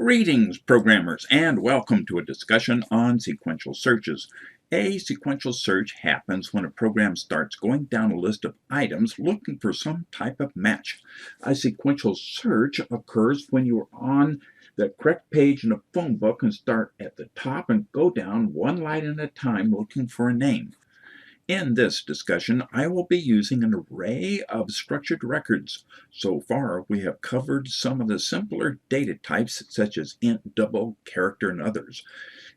Greetings, programmers, and welcome to a discussion on sequential searches. A sequential search happens when a program starts going down a list of items looking for some type of match. A sequential search occurs when you're on the correct page in a phone book and start at the top and go down one line at a time looking for a name. In this discussion, I will be using an array of structured records. So far, we have covered some of the simpler data types such as int, double, character, and others.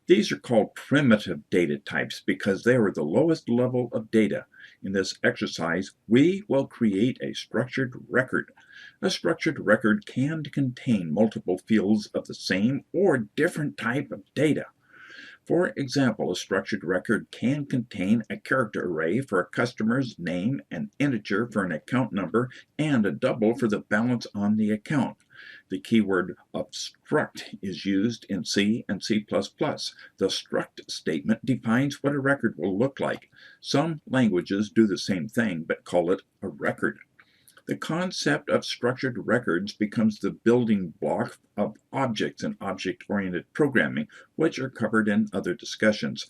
These are called primitive data types because they are the lowest level of data. In this exercise, we will create a structured record. A structured record can contain multiple fields of the same or different type of data. For example, a structured record can contain a character array for a customer's name, an integer for an account number, and a double for the balance on the account. The keyword of struct is used in C and C++. The struct statement defines what a record will look like. Some languages do the same thing but call it a record. The concept of structured records becomes the building block of objects in object-oriented programming, which are covered in other discussions.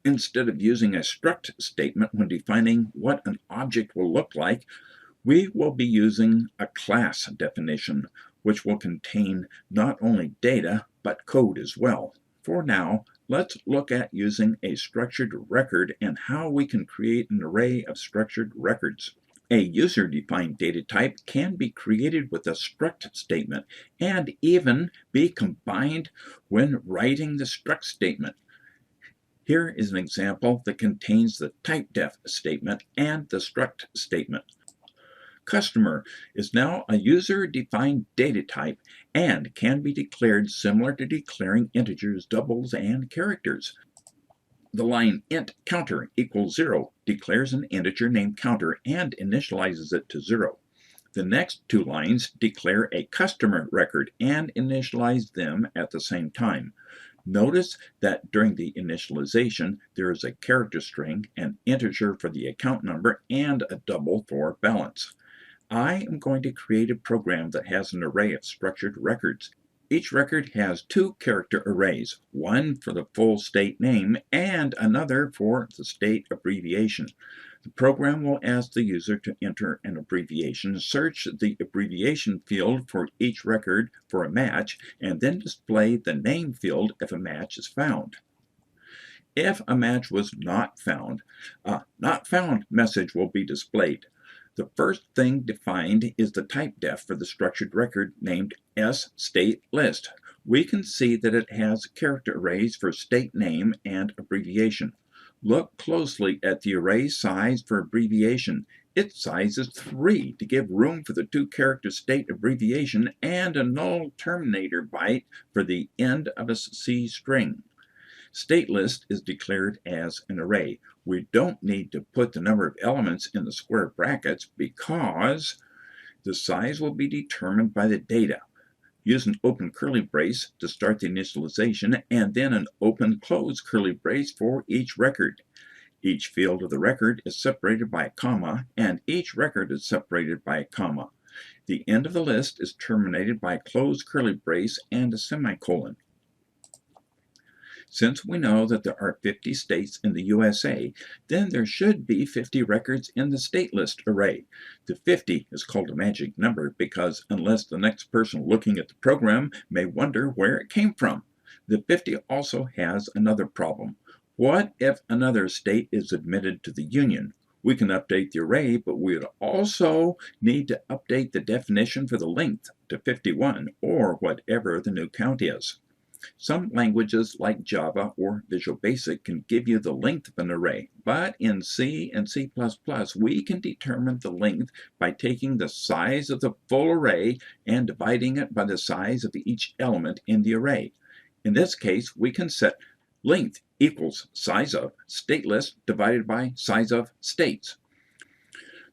Instead of using a struct statement when defining what an object will look like, we will be using a class definition, which will contain not only data, but code as well. For now, let's look at using a structured record and how we can create an array of structured records. A user-defined data type can be created with a struct statement and even be combined when writing the struct statement. Here is an example that contains the typedef statement and the struct statement. Customer is now a user-defined data type and can be declared similar to declaring integers, doubles, and characters. The line int counter equals 0 declares an integer named counter and initializes it to 0. The next two lines declare a customer record and initialize them at the same time. Notice that during the initialization, there is a character string, an integer for the account number, and a double for balance. I am going to create a program that has an array of structured records. Each record has two character arrays, one for the full state name and another for the state abbreviation. The program will ask the user to enter an abbreviation, search the abbreviation field for each record for a match, and then display the name field if a match is found. If a match was not found, a not found message will be displayed. The first thing defined is the typedef for the structured record named sStateList. We can see that it has character arrays for state name and abbreviation. Look closely at the array size for abbreviation. Its size is 3 to give room for the two-character state abbreviation and a null terminator byte for the end of a C string. StateList is declared as an array. We don't need to put the number of elements in the square brackets because the size will be determined by the data. Use an open curly brace to start the initialization and then an open close curly brace for each record. Each field of the record is separated by a comma and each record is separated by a comma. The end of the list is terminated by a closed curly brace and a semicolon. Since we know that there are 50 states in the USA, then there should be 50 records in the state list array. The 50 is called a magic number because unless the next person looking at the program may wonder where it came from. The 50 also has another problem. What if another state is admitted to the union? We can update the array, but we would also need to update the definition for the length to 51 or whatever the new count is. Some languages like Java or Visual Basic can give you the length of an array, but in C and C++, we can determine the length by taking the size of the full array and dividing it by the size of each element in the array. In this case, we can set length equals size of statelist divided by size of states.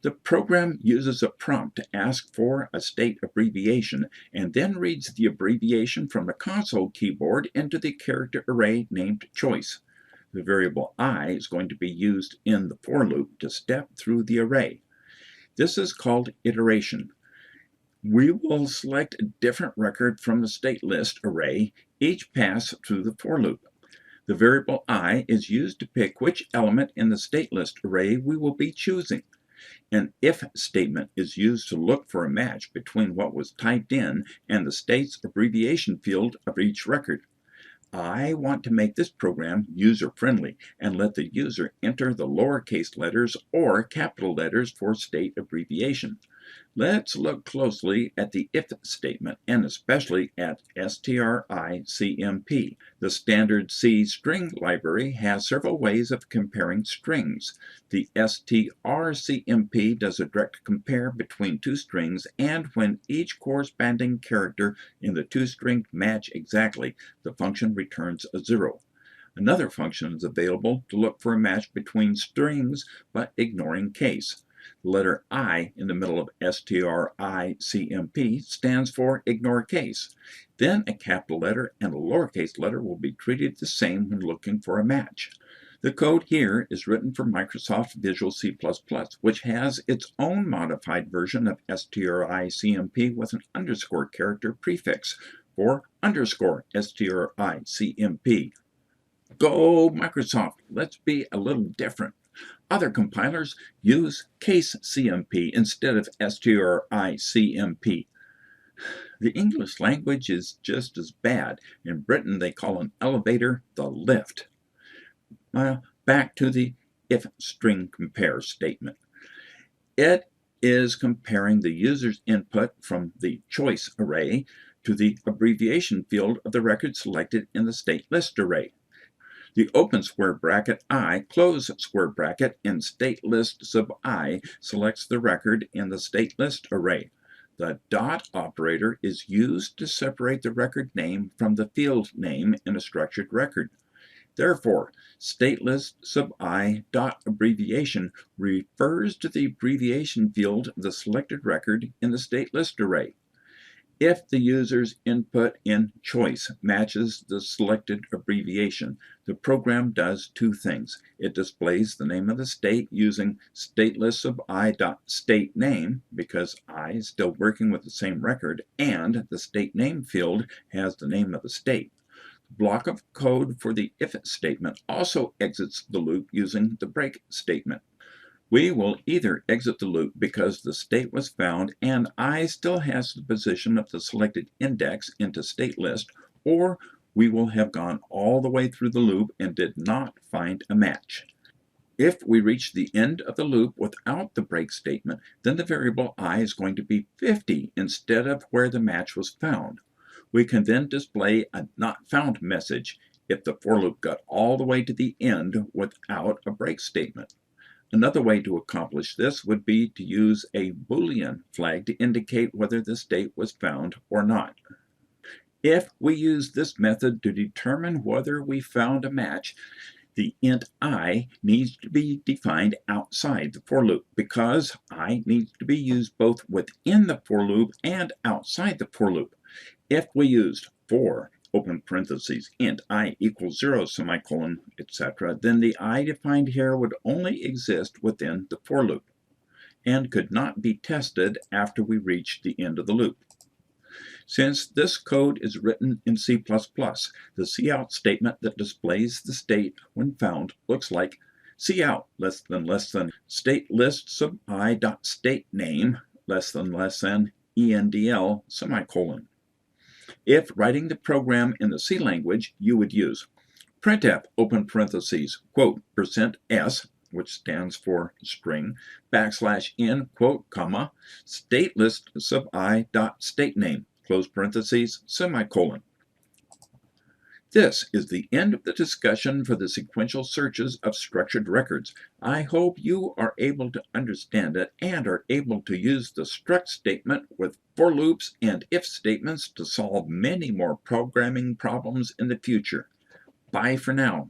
The program uses a prompt to ask for a state abbreviation and then reads the abbreviation from the console keyboard into the character array named choice. The variable I is going to be used in the for loop to step through the array. This is called iteration. We will select a different record from the state list array each pass through the for loop. The variable I is used to pick which element in the state list array we will be choosing. An if statement is used to look for a match between what was typed in and the state's abbreviation field of each record. I want to make this program user-friendly and let the user enter the lowercase letters or capital letters for state abbreviation. Let's look closely at the if statement and especially at stricmp. The standard C string library has several ways of comparing strings. The strcmp does a direct compare between two strings, and when each corresponding character in the two strings match exactly, the function returns a 0. Another function is available to look for a match between strings but ignoring case. The letter I in the middle of stricmp stands for ignore case. Then a capital letter and a lowercase letter will be treated the same when looking for a match. The code here is written for Microsoft Visual C++, which has its own modified version of stricmp with an underscore character prefix for underscore stricmp. Go Microsoft! Let's be a little different. Other compilers use case CMP instead of stricmp. The English language is just as bad. In Britain, they call an elevator the lift. Back to the if string compare statement. It is comparing the user's input from the choice array to the abbreviation field of the record selected in the state list array. The open square bracket I, close square bracket in state list sub I selects the record in the state list array. The dot operator is used to separate the record name from the field name in a structured record. Therefore, state list sub I dot abbreviation refers to the abbreviation field of the selected record in the state list array. If the user's input in choice matches the selected abbreviation, the program does two things. It displays the name of the state using stateless of I.stateName, because I is still working with the same record, and the state name field has the name of the state. The block of code for the if statement also exits the loop using the break statement. We will either exit the loop because the state was found and I still has the position of the selected index into state list, or we will have gone all the way through the loop and did not find a match. If we reach the end of the loop without the break statement, then the variable I is going to be 50 instead of where the match was found. We can then display a not found message if the for loop got all the way to the end without a break statement. Another way to accomplish this would be to use a Boolean flag to indicate whether the state was found or not. If we use this method to determine whether we found a match, the int I needs to be defined outside the for loop because I needs to be used both within the for loop and outside the for loop. If we used for open parentheses, int I equals 0, semicolon, etc., then the I defined here would only exist within the for loop and could not be tested after we reached the end of the loop. Since this code is written in C++, the cout statement that displays the state when found looks like cout state list sub I dot state name endl semicolon. If writing the program in the C language, you would use printf, open parentheses, quote, %s, which stands for string, \n, quote, comma, state list sub I dot state name, close parentheses, semicolon. This is the end of the discussion for the sequential searches of structured records. I hope you are able to understand it and are able to use the struct statement with for loops and if statements to solve many more programming problems in the future. Bye for now.